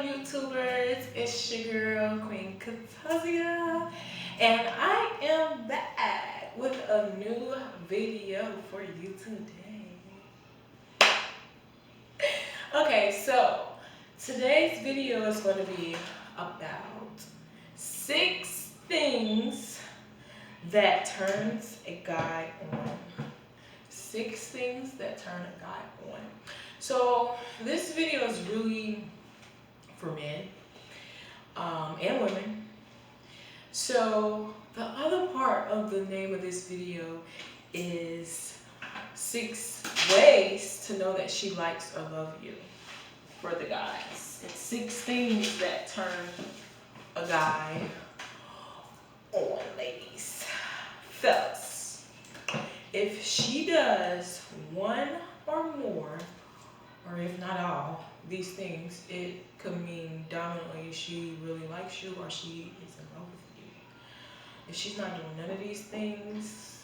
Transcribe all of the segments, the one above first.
YouTubers? It's your girl, Queen Katazia, and I am back with a new video for you today. Okay, so today's video is going to be about 6 things that turns a guy on. 6 things that turn a guy on. So this video is really for men and women. So the other part of the name of this video is 6 ways to know that she likes or loves you for the guys. It's 6 things that turn a guy on, ladies. Fellas, if she does one or more, or if not all, these things, it could mean dominantly she really likes you or she is in love with you. If she's not doing none of these things,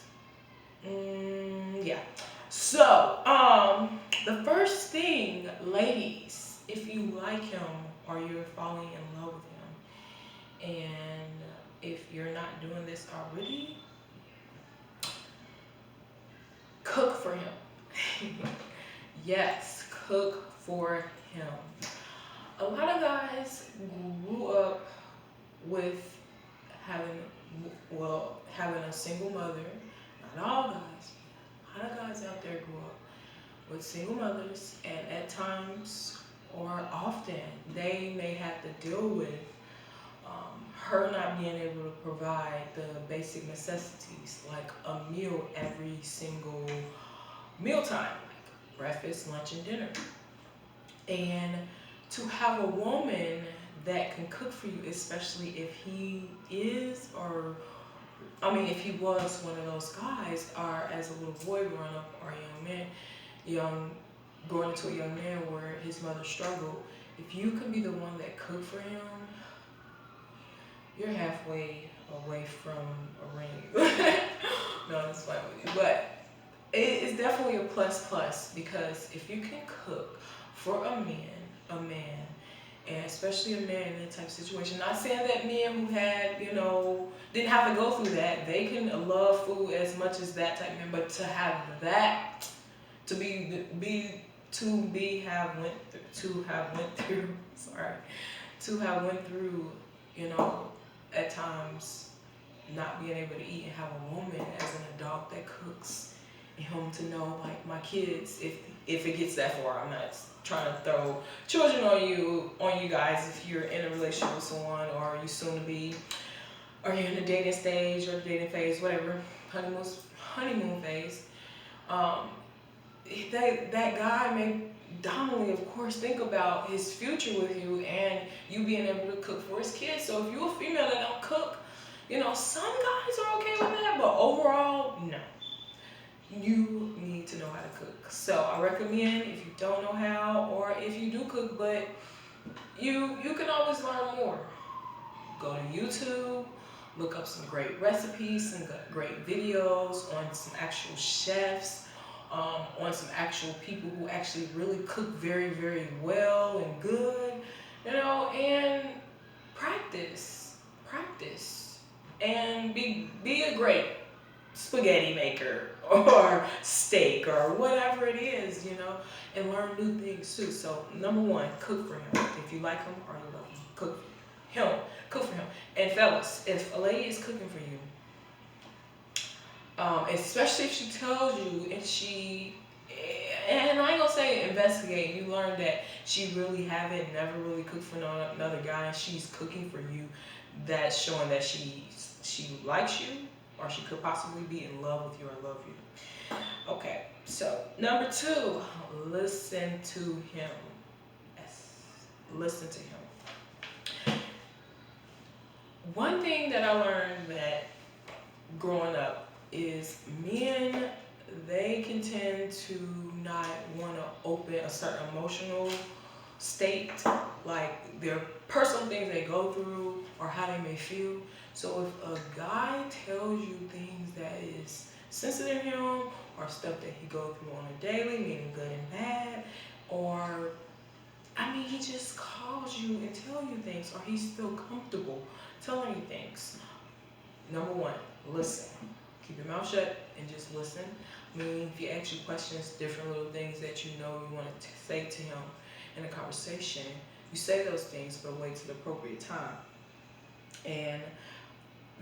yeah. So, the first thing, ladies, if you like him or you're falling in love with him, and if you're not doing this already, cook for him. Yes, cook for him. A lot of guys grew up with having a single mother. Not all guys. A lot of guys out there grew up with single mothers, and at times or often they may have to deal with her not being able to provide the basic necessities like a meal every single mealtime, like breakfast, lunch, and dinner. And to have a woman that can cook for you, especially if he is, or if he was one of those guys, or as a little boy growing up, or a young man, growing into a young man where his mother struggled, if you can be the one that cooked for him, you're halfway away from a ring. No, I'm just playing with you. But it's definitely a plus because if you can cook for a man, and especially a man in that type of situation. Not saying that men who had, didn't have to go through that, they can love food as much as that type of man, but to have that, to have went through, at times not being able to eat and have a woman as an adult that cooks, and him to know, like, my kids, if it gets that far. I'm not trying to throw children on you guys if you're in a relationship with someone, or you soon to be, or you're in the dating stage or the dating phase, whatever, honeymoon phase. That guy may dominantly, of course, think about his future with you and you being able to cook for his kids. So if you're a female that don't cook, some guys are okay with that, but overall, no. You need to know how to cook. So I recommend, if you don't know how, or if you do cook, but you can always learn more. Go to YouTube, look up some great recipes, some great videos on some actual chefs, on some actual people who actually really cook very, very well and good, and practice, and be a great spaghetti maker or steak or whatever it is, and learn new things too. So number 1, cook for him. If you like him or you love him, cook for him. And fellas, if a lady is cooking for you, especially if she tells you and I ain't gonna say investigate, you learn that she really haven't never really cooked for another guy, and she's cooking for you, that's showing that she likes you, or she could possibly be in love with you or love you. Okay, so number 2, listen to him. Yes, listen to him. One thing that I learned that growing up is men, they can tend to not want to open a certain emotional state, like their personal things they go through or how they may feel. So if a guy tells you things that is sensitive to him, or stuff that he goes through on a daily, meaning good and bad, or I mean, he just calls you and tell you things, or he's still comfortable telling you things. Number one, listen. Keep your mouth shut and just listen. I mean, if he asks you questions, different little things that you know you want to say to him in a conversation, you say those things, but wait till the appropriate time. And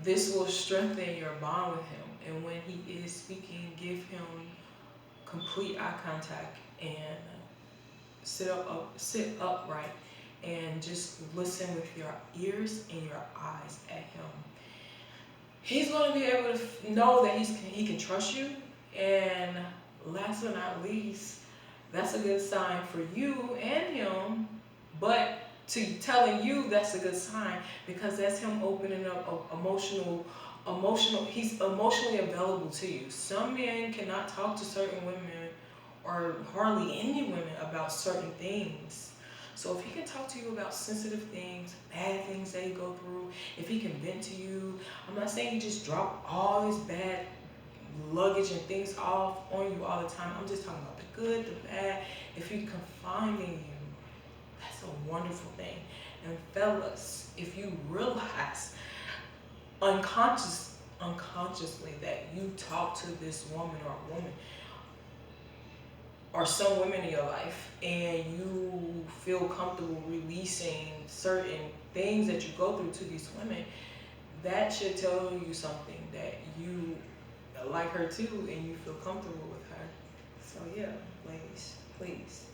this will strengthen your bond with him. And when he is speaking, give him complete eye contact and sit upright and just listen with your ears and your eyes at him. He's going to be able to know that he can trust you. And last but not least, that's a good sign for you and him. But to telling you, that's a good sign, because that's him opening up emotional. He's emotionally available to you. Some men cannot talk to certain women, or hardly any women, about certain things. So if he can talk to you about sensitive things, bad things they go through, if he can vent to you, I'm not saying he just drop all his bad luggage and things off on you all the time. I'm just talking about the good, the bad. If he confiding you, that's a wonderful thing. And fellas, if you realize unconsciously that you talk to this woman or woman, or some women in your life, and you feel comfortable releasing certain things that you go through to these women, that should tell you something, that you like her too and you feel comfortable with her. So yeah, ladies, please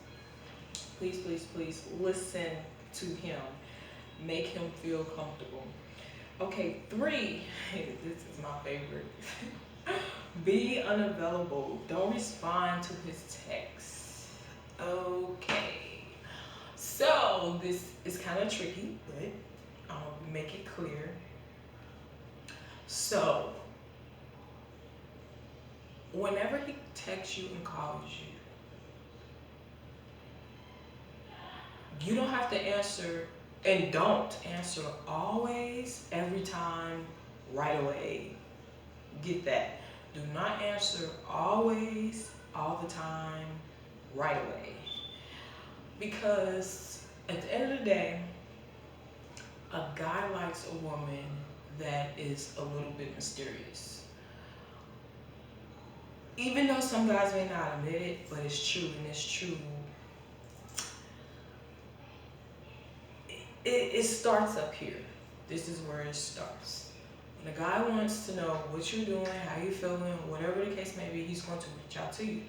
listen to him. Make him feel comfortable. Okay, 3, this is my favorite. Be unavailable. Don't respond to his texts. Okay. So this is kind of tricky, but I'll make it clear. So whenever he texts you and calls you, you don't have to answer, and don't answer always, every time, right away. Get that. Do not answer always, all the time, right away. Because at the end of the day, a guy likes a woman that is a little bit mysterious. Even though some guys may not admit it, but it's true, and it's true. It starts up here. This is where it starts. When a guy wants to know what you're doing, how you're feeling, whatever the case may be, he's going to reach out to you.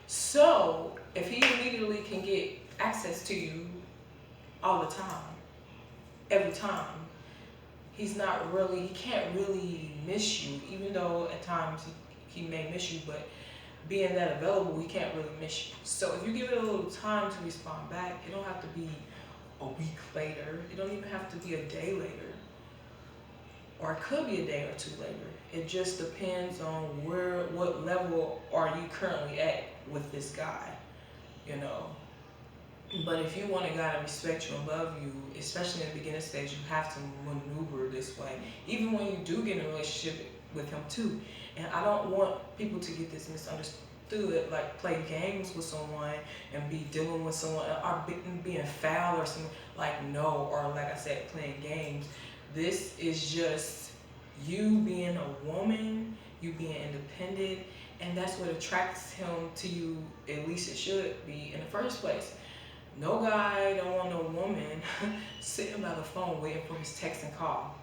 So if he immediately can get access to you all the time, every time, he can't really miss you, even though at times he may miss you, but being that available, he can't really miss you. So if you give it a little time to respond back, it don't have to be a week later. It don't even have to be a day later. Or it could be a day or two later. It just depends on what level are you currently at with this guy, you know. But if you want a guy to respect you and love you, especially in the beginning stage, you have to maneuver this way. Even when you do get in a relationship with him too. And I don't want people to get this misunderstood, like play games with someone and be dealing with someone, or being foul or something. Like, no, or like I said, playing games. This is just you being a woman, you being independent, and that's what attracts him to you, at least it should be in the first place. No guy don't want no woman sitting by the phone waiting for his text and call.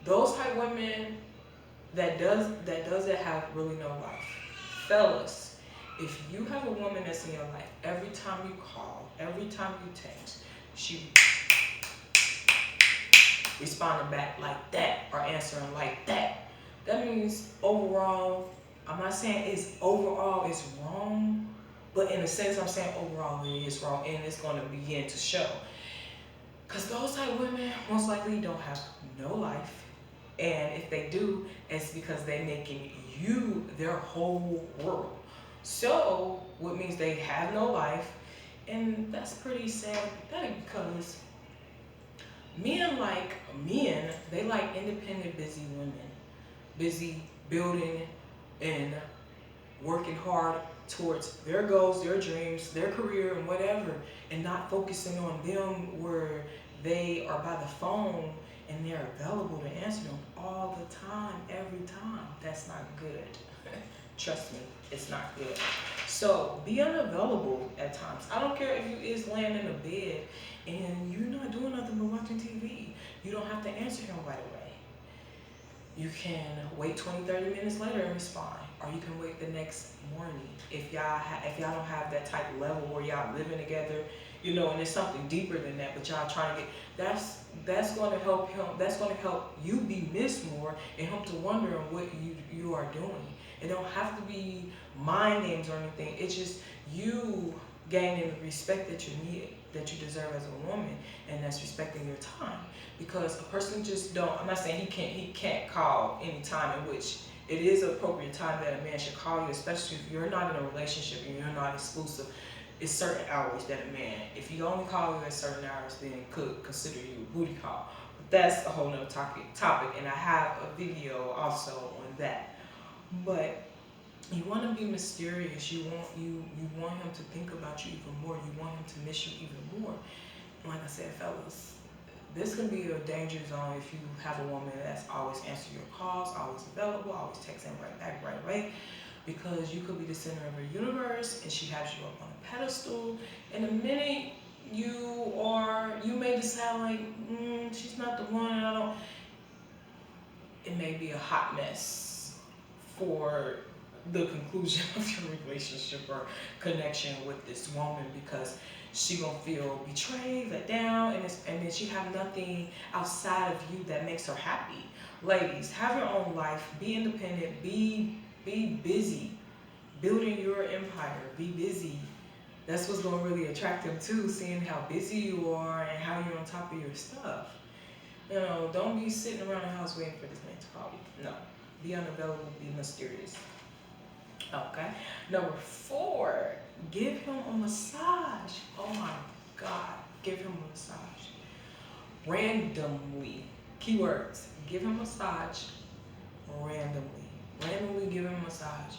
Those type of women that does it have really no life. Fellas, if you have a woman that's in your life, every time you call, every time you text, she responding back like that or answering like that, that means overall, I'm not saying it's wrong, but in a sense I'm saying overall it is wrong, and it's going to begin to show. Because those type of women most likely don't have no life, and if they do, it's because they're making you their whole world. So what means they have no life, and that's pretty sad, because men, they like independent, busy women. Busy building and working hard towards their goals, their dreams, their career, and whatever, and not focusing on them where they are by the phone and they're available to answer them all the time, every time. That's not good. Trust me, it's not good. So be unavailable at times. I don't care if you is laying in a bed and you're not doing nothing but watching TV. You don't have to answer him right away. You can wait 20, 30 minutes later and respond. Or you can wait the next morning. If y'all don't have that type of level where y'all living together, you know, and it's something deeper than that, but y'all trying to get, that's going to help him, that's going to help you be missed more and him to wonder what you are doing. It don't have to be mind games or anything. It's just you gaining the respect that you need, that you deserve as a woman, and that's respecting your time. Because a person just don't, I'm not saying he can't call any time in which it is an appropriate time that a man should call you, especially if you're not in a relationship and you're not exclusive. It's certain hours that a man, if he only call you at certain hours, then could consider you a booty call. But that's a whole nother topic, and I have a video also on that. But you want to be mysterious. You want him to think about you even more. You want him to miss you even more. And like I said, fellas, this can be a danger zone if you have a woman that's always answering your calls, always available, always texting right back right away, because you could be the center of her universe and she has you up on a pedestal. And the minute you may decide like, she's not the one, and I don't, it may be a hot mess for the conclusion of your relationship or connection with this woman, because she gonna feel betrayed, let down, and then she have nothing outside of you that makes her happy. Ladies, have your own life, be independent, be busy, building your empire, be busy. That's what's gonna really attract them too, seeing how busy you are and how you're on top of your stuff. You know, don't be sitting around the house waiting for this man to call you. No, be unavailable, be mysterious. Okay. Number 4, give him a massage. Oh my God, give him a massage. Randomly. Keywords. Give him a massage randomly. Randomly give him a massage.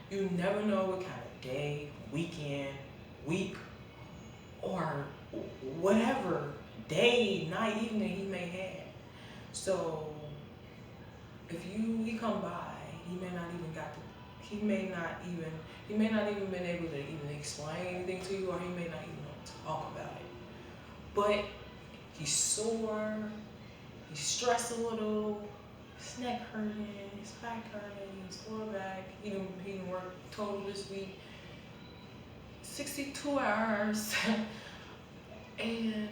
You never know what kind of day, weekend, week, or whatever day, night, evening he may have. So if he come by, he may not even been able to even explain anything to you, or he may not even know to talk about it. But he's sore, he's stressed a little, his neck hurting, his back hurting, his lower back, he didn't work total this week, 62 hours, and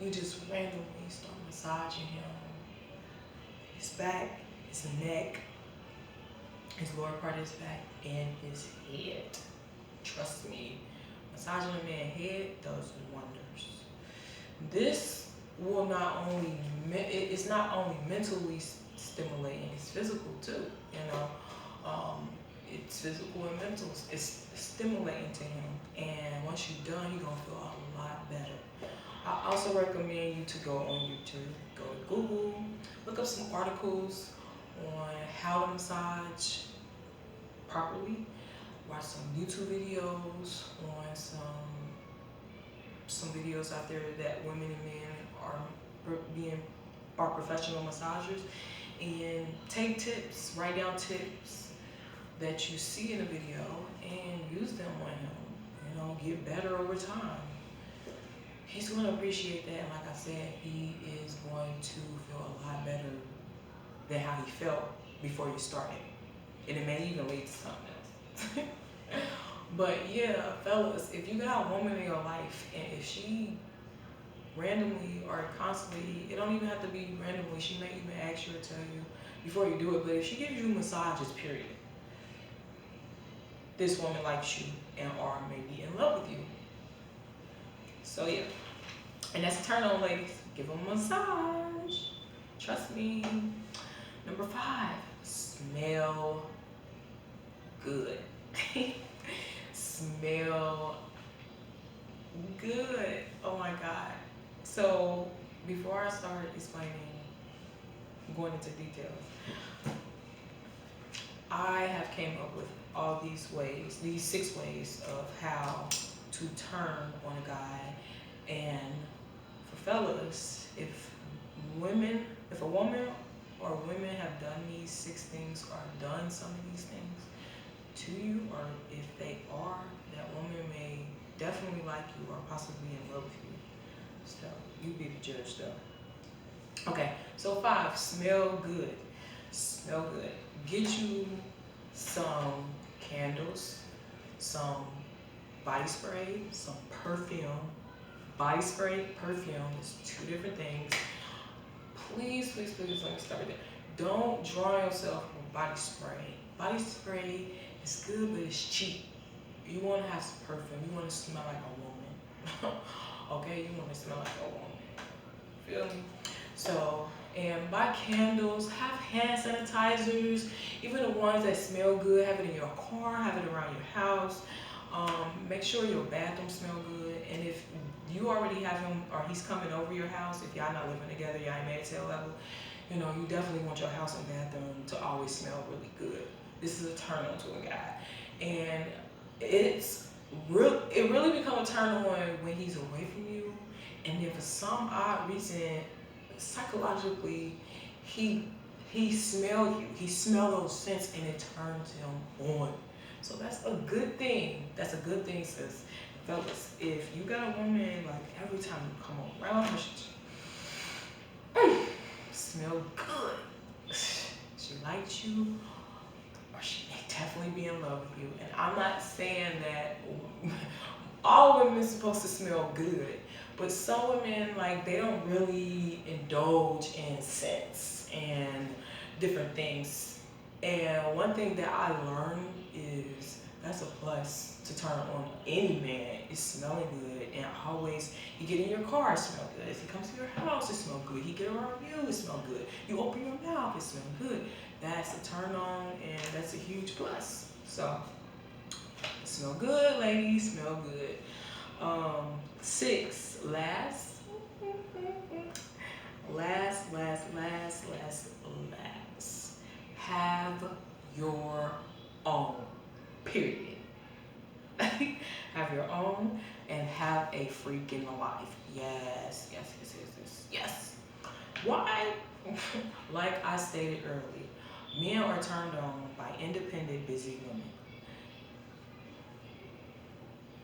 you just randomly start massaging him, his back, his neck, his lower part of his back, and his head. Trust me, massaging a man's head does wonders. This will not only, it's not only mentally stimulating, it's physical too, you know. It's physical and mental. It's stimulating to him, and once you're done, you're gonna feel a lot better. I also recommend you to go on YouTube, go to Google, look up some articles on how to massage properly, watch some YouTube videos on some videos out there that women and men are professional massagers, and take tips, write down tips that you see in a video and use them on him. You know, get better over time. He's going to appreciate that, and like I said, he is going to feel a lot better than how he felt before you started. And it may even lead to something else. But yeah, fellas, if you got a woman in your life, and if she randomly or constantly, it don't even have to be randomly, she may even ask you or tell you before you do it, but if she gives you massages, period, this woman likes you and or may be in love with you. So yeah, and that's a turn on, ladies. Give them a massage. Trust me. Number 5, smell good. Smell good. Oh my God. So before I start explaining, going into details, I have came up with all these ways, these 6 ways of how to turn on a guy. And for fellas, if a woman or women have done these 6 things or done some of these things to you, or if they are, that woman may definitely like you or possibly in love with you. So you be the judge though. Okay, so 5, smell good. Smell good. Get you some candles, some body spray, some perfume. Body spray, perfume is 2 different things. Please, please, please, let me start with that. Don't drown yourself with body spray. Body spray is good, but it's cheap. You want to have some perfume. You want to smell like a woman. Okay, you want to smell like a woman. Feel me? So, and buy candles, have hand sanitizers, even the ones that smell good, have it in your car, have it around your house. Make sure your bathroom smell good. And if you already have him or he's coming over your house, if y'all not living together, y'all ain't married to a level, you know, you definitely want your house and bathroom to always smell really good. This is a turn on to a guy. And it really becomes a turn on when he's away from you. And then for some odd reason, psychologically, he smells you. He smells those scents and it turns him on. So that's a good thing. That's a good thing, sis. Fellas, if you got a woman, like every time you come around her, she smell good. She likes you, or she may definitely be in love with you. And I'm not saying that all women are supposed to smell good, but some women, like, they don't really indulge in scents and different things. And one thing that I learned is that's a plus to turn on any man is smelling good. And always, you get in your car, it smells good. If he comes to your house, it smells good. He get around you, it smells good. You open your mouth, it smells good. That's a turn on, and that's a huge plus. So, smell good, ladies, smell good. 6, last. Have your own. Period. Have your own and have a freaking life. Yes. Why? Like I stated earlier, men are turned on by independent, busy women.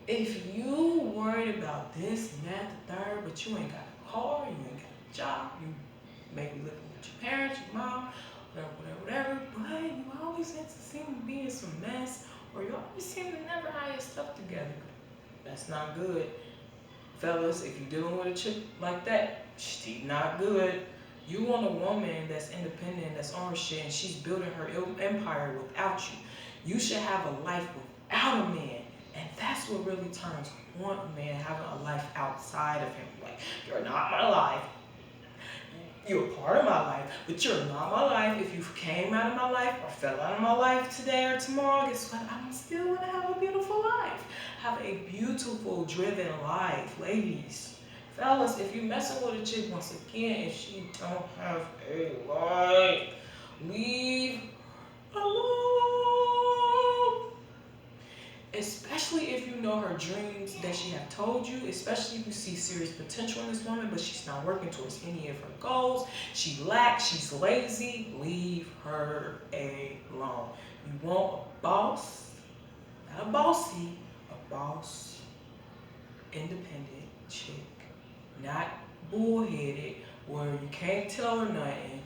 If you worried about this and that, the third, but you ain't got a car, you ain't got a job, you maybe living with your parents, your mom, whatever, but you always seem to be in some mess, or you always seem to never have your stuff together. That's not good. Fellas, if you're dealing with a chick like that, she's not good. You want a woman that's independent, that's on her shit, and she's building her empire without you. You should have a life without a man. And that's what really turns on a man, having a life outside of him. Like, you're not my life. You're a part of my life, but you're not my life. If you came out of my life or fell out of my life today or tomorrow, guess what? I'm still gonna have a beautiful life. Have a beautiful, driven life, ladies. Fellas, if you messing with a chick, once again, if she don't have a life, leave alone. Especially if you know her dreams that she have told you, especially if you see serious potential in this woman, but she's not working towards any of her goals. She lacks, she's lazy, leave her alone. You want a boss, not a bossy, a boss, independent chick, not bullheaded, where you can't tell her nothing.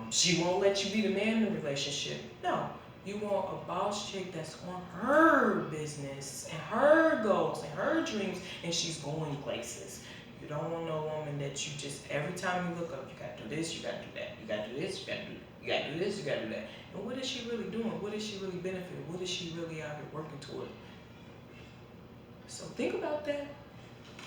She won't let you be the man in the relationship. No. You want a boss chick that's on her business and her goals and her dreams, and she's going places. You don't want no woman that you just, every time you look up, you gotta do this, you gotta do that, you gotta do this, you gotta do this, you gotta do that. And what is she really doing? What is she really benefiting? What is she really out here working toward? So think about that.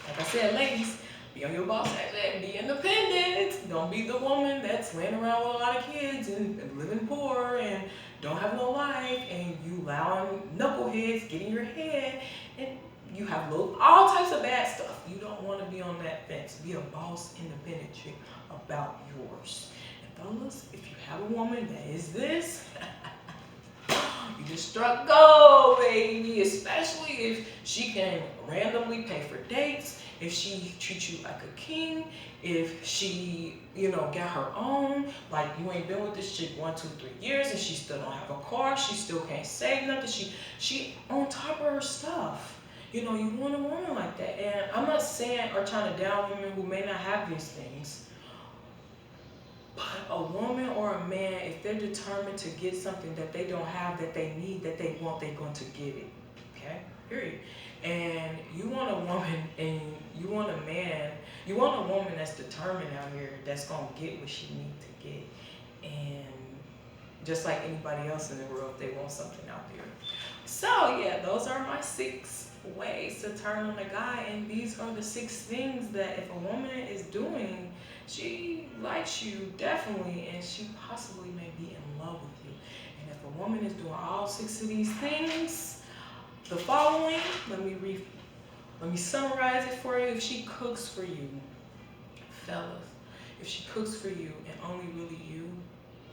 Like I said, ladies, be on your boss act, be independent. Don't be the woman that's laying around with a lot of kids and living poor and don't have no life, and you allowing knuckleheads get in your head, and you have all types of bad stuff. You don't want to be on that fence. Be a boss, independent chick about yours. And fellas, if you have a woman that is this, You just struck gold, baby. Especially if she can randomly pay for dates, if she treats you like a king, if she, got her own. Like, you ain't been with this chick 1, 2, 3 years, and she still don't have a car. She still can't save nothing. She on top of her stuff. You want a woman like that. And I'm not saying or trying to down women who may not have these things. But a woman or a man, if they're determined to get something that they don't have, that they need, that they want, they're going to get it. Okay? Period. And you want a woman and you want a man, you want a woman that's determined out here, that's going to get what she needs to get. And just like anybody else in the world, they want something out there. So, yeah, those are my 6 ways to turn on a guy. And these are the 6 things that if a woman is doing, she likes you definitely, and she possibly may be in love with you. And if a woman is doing all 6 of these things, the following, let me summarize it for you. If she cooks for you, fellas, if she cooks for you and only really you,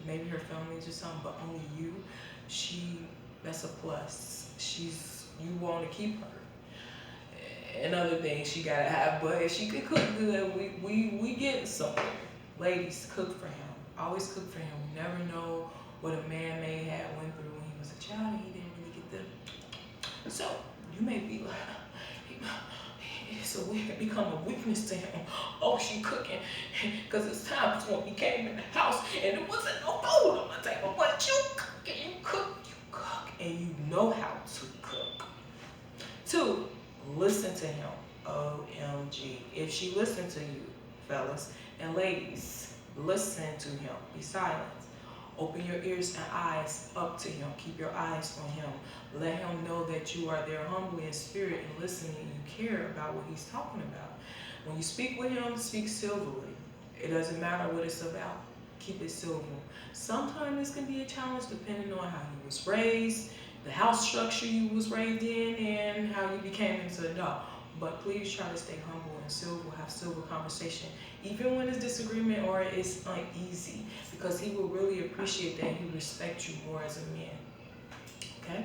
maybe her family's or something, but only you, that's a plus. You want to keep her. And other things she gotta have, but if she could cook good, we get somewhere. Ladies, cook for him. Always cook for him. You never know what a man may have went through when he was a child and he didn't really get the. So you may be like, it become a weakness to him. Oh, she cooking, because it's times when he came in the house and there wasn't no food on the table. But you cook and you cook, and you know how to cook. 2. Listen to him. OMG. If she listened to you, fellas and ladies, listen to him. Be silent. Open your ears and eyes up to him. Keep your eyes on him. Let him know that you are there humbly in spirit and listening, and you care about what he's talking about. When you speak with him, speak civilly. It doesn't matter what it's about. Keep it civil. Sometimes this can be a challenge depending on how you was raised, the house structure you was raised in, and how you became into an adult. But please try to stay humble and civil, have civil conversation, even when it's disagreement or it's uneasy, because he will really appreciate that. He respects you more as a man. Okay?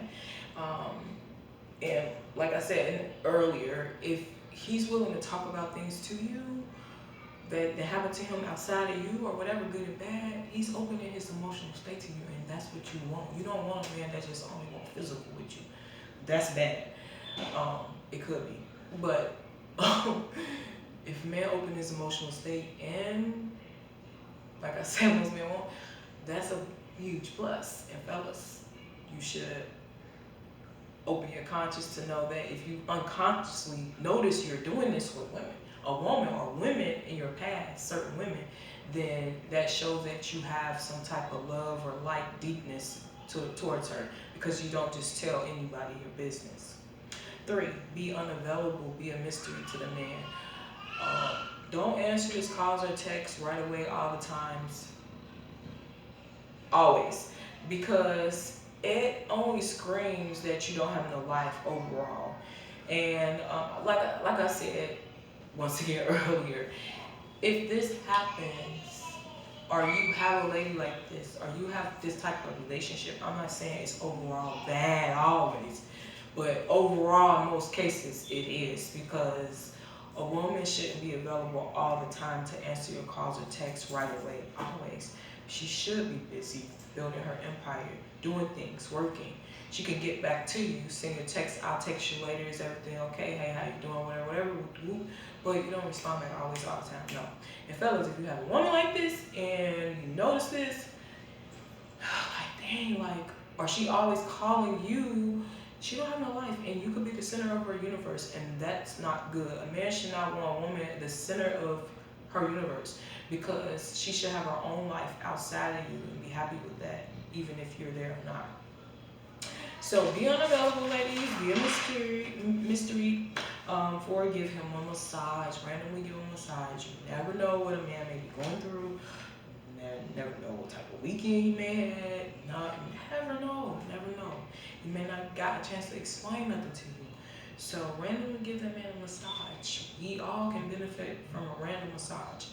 And like I said earlier, if he's willing to talk about things to you that happen to him outside of you or whatever, good and bad, he's opening his emotional state to you, and that's what you want. You don't want a man that just only wants physical with you. That's bad. It could be. But if a man opens his emotional state, and like I said, most men won't, that's a huge plus. And fellas, you should open your conscience to know that if you unconsciously notice you're doing this with women, a woman or women in your past, certain women, then that shows that you have some type of love or like deepness towards her, because you don't just tell anybody your business. 3, be unavailable, be a mystery to the man. Don't answer his calls or texts right away all the times. Always. Because it only screams that you don't have no life overall. And like I said once again earlier, if this happens, or you have a lady like this, or you have this type of relationship, I'm not saying it's overall bad always, but overall in most cases it is, because a woman shouldn't be available all the time to answer your calls or texts right away, always. She should be busy building her empire, doing things, working. She can get back to you, send a text, I'll text you later, is everything okay? Hey, how you doing? Whatever. But you don't respond back always all the time, no. And fellas, if you have a woman like this and you notice this, like dang, or she always calling you, she don't have no life, and you could be the center of her universe, and that's not good. A man should not want a woman at the center of her universe, because she should have her own life outside of you and be happy with that, even if you're there or not. So be unavailable, ladies. Be a mystery. Give him a massage. Randomly give him a massage. You never know what a man may be going through. You never know what type of weekend he may have had. No, you never know. Never know. You may not got a chance to explain nothing to you. So randomly give that man a massage. We all can benefit from a random massage.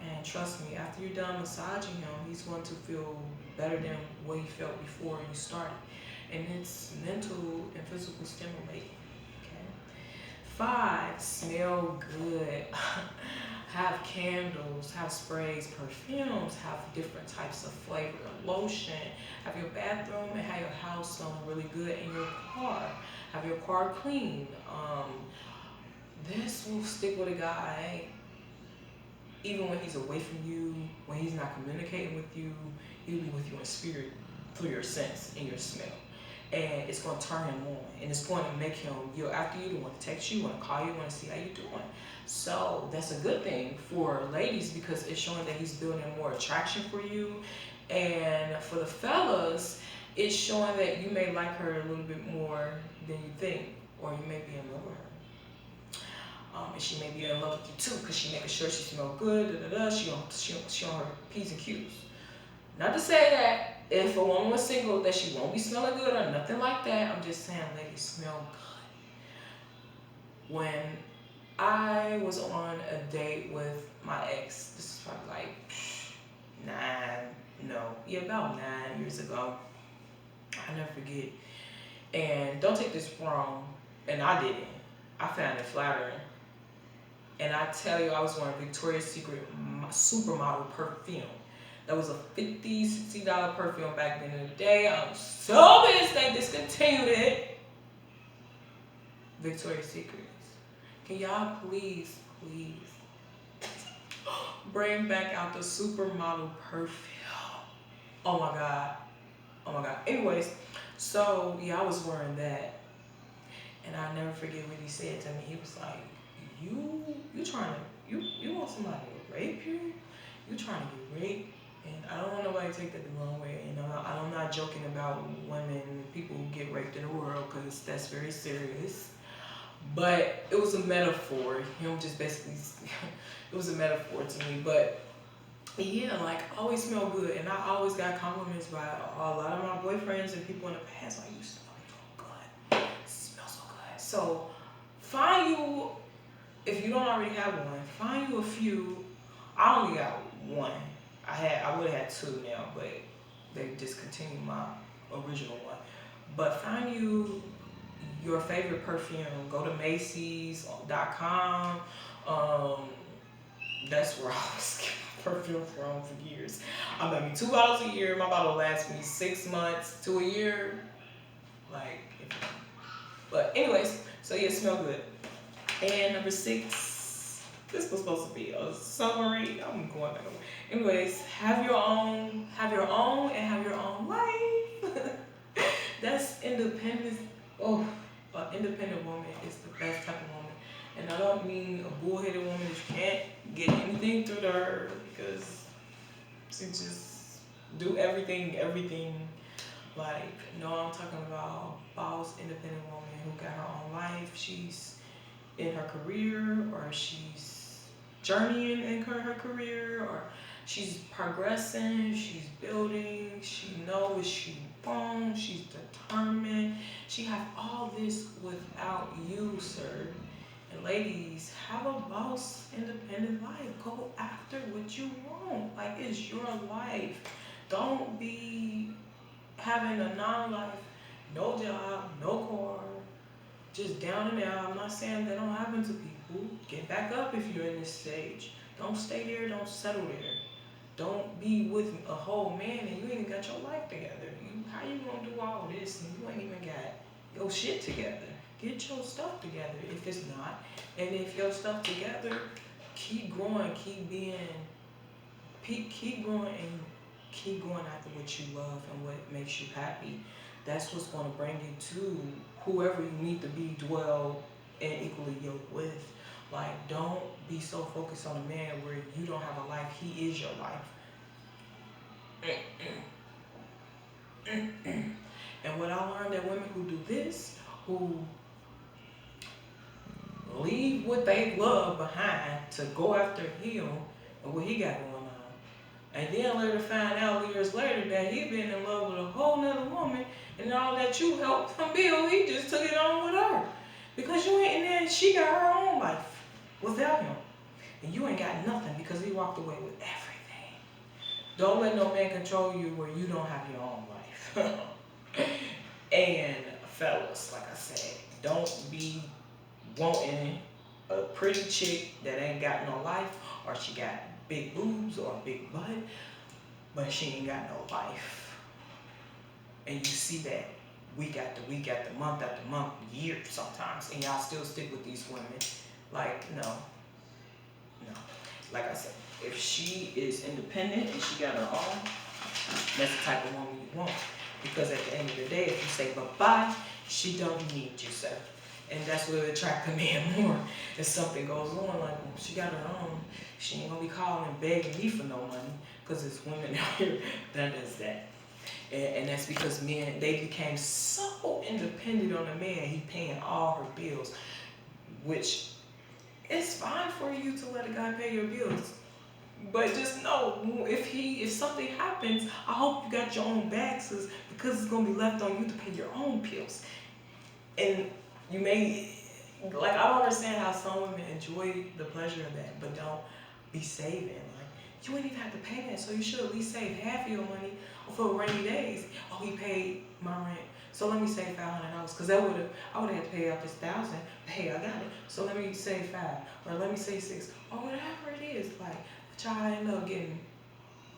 And trust me, after you're done massaging him, he's going to feel better than what he felt before you started. and it's mental and physical stimulating. Okay. 5, smell good. Have candles, have sprays, perfumes, have different types of flavor, lotion. Have your bathroom and have your house smelling really good, in your car. Have your car clean. This will stick with a guy even when he's away from you, when he's not communicating with you. He'll be with you in spirit through your sense and your smell. And it's going to turn him on, and it's going to make him, after you, to want to text you, want to call you, want to see how you're doing. So that's a good thing for ladies, because it's showing that he's building more attraction for you. And for the fellas, it's showing that you may like her a little bit more than you think, or you may be in love with her. And she may be in love with you too, because she making sure she smells good. She on her P's and Q's. Not to say that if a woman was single that she won't be smelling good or nothing like that. I'm just saying, ladies, smell good. When I was on a date with my ex, this is probably like about 9 years ago. I never forget. And don't take this wrong, and I didn't. I found it flattering. And I tell you, I was wearing Victoria's Secret supermodel perfume. That was a $50, $60 perfume back then in the day. I'm so pissed they discontinued it. Victoria's Secret. Can y'all please bring back out the supermodel perfume? Oh my God. Anyways, so yeah, I was wearing that. And I never forget what he said to me. He was like, you want somebody to rape you? You trying to get raped? And I don't want nobody to take that the wrong way. You know, I'm not joking about women, people who get raped in the world, because that's very serious. But it was a metaphor. Him just basically, it was a metaphor to me. But yeah, like, I always smell good. And I always got compliments by a lot of my boyfriends and people in the past. Like, you smell so good. You smell so good. So find you, if you don't already have one, find you a few. I only got one. I would have had 2 now, but they discontinued my original one. But find you your favorite perfume. Go to Macy's.com. That's where I was getting perfume from for years. I buy me 2 bottles a year. My bottle lasts me 6 months to a year. But anyways, so yeah, smell good. And number 6, this was supposed to be a summary. I'm going back over. Anyways, have your own, and have your own life. That's independence. Oh, an independent woman is the best type of woman. And I don't mean a bullheaded woman that you can't get anything through to her, because she just do everything. Like, no, I'm talking about a boss, independent woman who got her own life. She's in her career, or she's journeying in her career, or she's progressing, she's building, she knows what she wants, she's determined. She have all this without you, sir. And ladies, have a boss, independent life. Go after what you want. Like, it's your life. Don't be having a non-life, no job, no car, just down and out. I'm not saying that don't happen to people. Get back up if you're in this stage. Don't stay there, don't settle there. Don't be with a whole man and you ain't got your life together. How you gonna do all this and you ain't even got your shit together? Get your stuff together if it's not. And if your stuff together, keep growing, keep growing, and keep going after what you love and what makes you happy. That's what's going to bring you to whoever you need to be, dwell, and equally yoked with. Like, don't be so focused on a man where you don't have a life. He is your life. And what I learned, that women who do this, who leave what they love behind to go after him and what he got going on, and then later find out years later that he been in love with a whole nother woman, and all that you helped him build, he just took it on with her. Because you ain't in there, and she got her own life without him. And you ain't got nothing because he walked away with everything. Don't let no man control you where you don't have your own life. And fellas, like I said, don't be wanting a pretty chick that ain't got no life, or she got big boobs or a big butt, but she ain't got no life. And you see that week after week after month, years sometimes, and y'all still stick with these women. Like, no. Like I said, if she is independent and she got her own, that's the type of woman you want. Because at the end of the day, if you say bye-bye, she don't need you, sir. And that's what attract a man more. If something goes on, like, well, she got her own, she ain't gonna be calling and begging me for no money, because it's women out here that does that. And that's because men, they became so independent on a man, he paying all her bills, which it's fine for you to let a guy pay your bills. But just know, if something happens, I hope you got your own bags, because it's gonna be left on you to pay your own bills. And you may, like, I don't understand how some women enjoy the pleasure of that, but don't be saving. Like, you ain't even have to pay that, so you should at least save half of your money for rainy days. Oh, he paid my rent, so let me save $500, because I would have had to pay out this $1,000. Hey, I got it, so let me save $5, or let me save $6, or whatever it is. Like, child, end up getting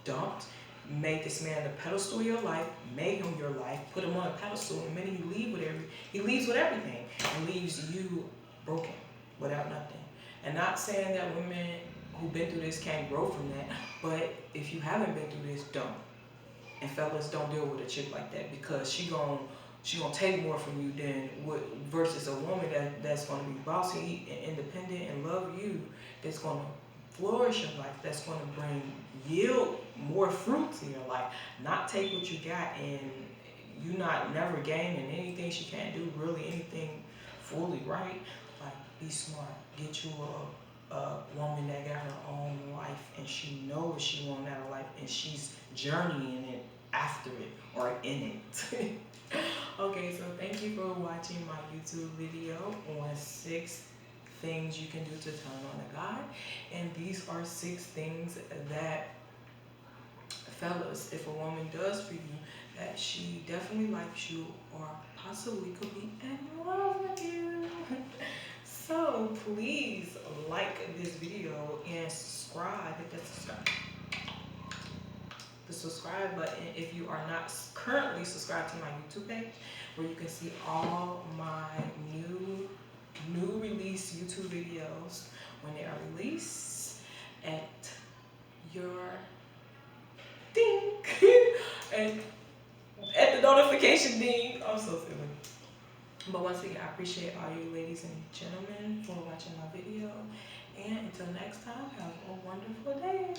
dumped. Make this man the pedestal of your life, make him your life, put him on a pedestal, and then he leaves with everything, and leaves you broken, without nothing. And not saying that women who've been through this can't grow from that, but if you haven't been through this, don't. And fellas, don't deal with a chick like that, because she gonna take more from you than versus a woman that's gonna be bossy and independent and love you, that's gonna flourish your life, that's gonna yield more fruit to your life, not take what you got and you not never gaining anything. She can't do really anything fully right. Like, be smart, get you a woman that got her own life, and she knows what she wants out of life, and she's journeying it after it or in it. Okay, so thank you for watching my YouTube video on 6 things you can do to turn on a guy. And these are 6 things that, fellas, if a woman does for you, that she definitely likes you or possibly could be in love with you. So please like this video and subscribe. Hit that subscribe button if you are not currently subscribed to my YouTube page, where you can see all my new release YouTube videos when they are released at your ding and at the notification ding. I'm so silly. But once again, I appreciate all you ladies and gentlemen for watching my video, and until next time, have a wonderful day.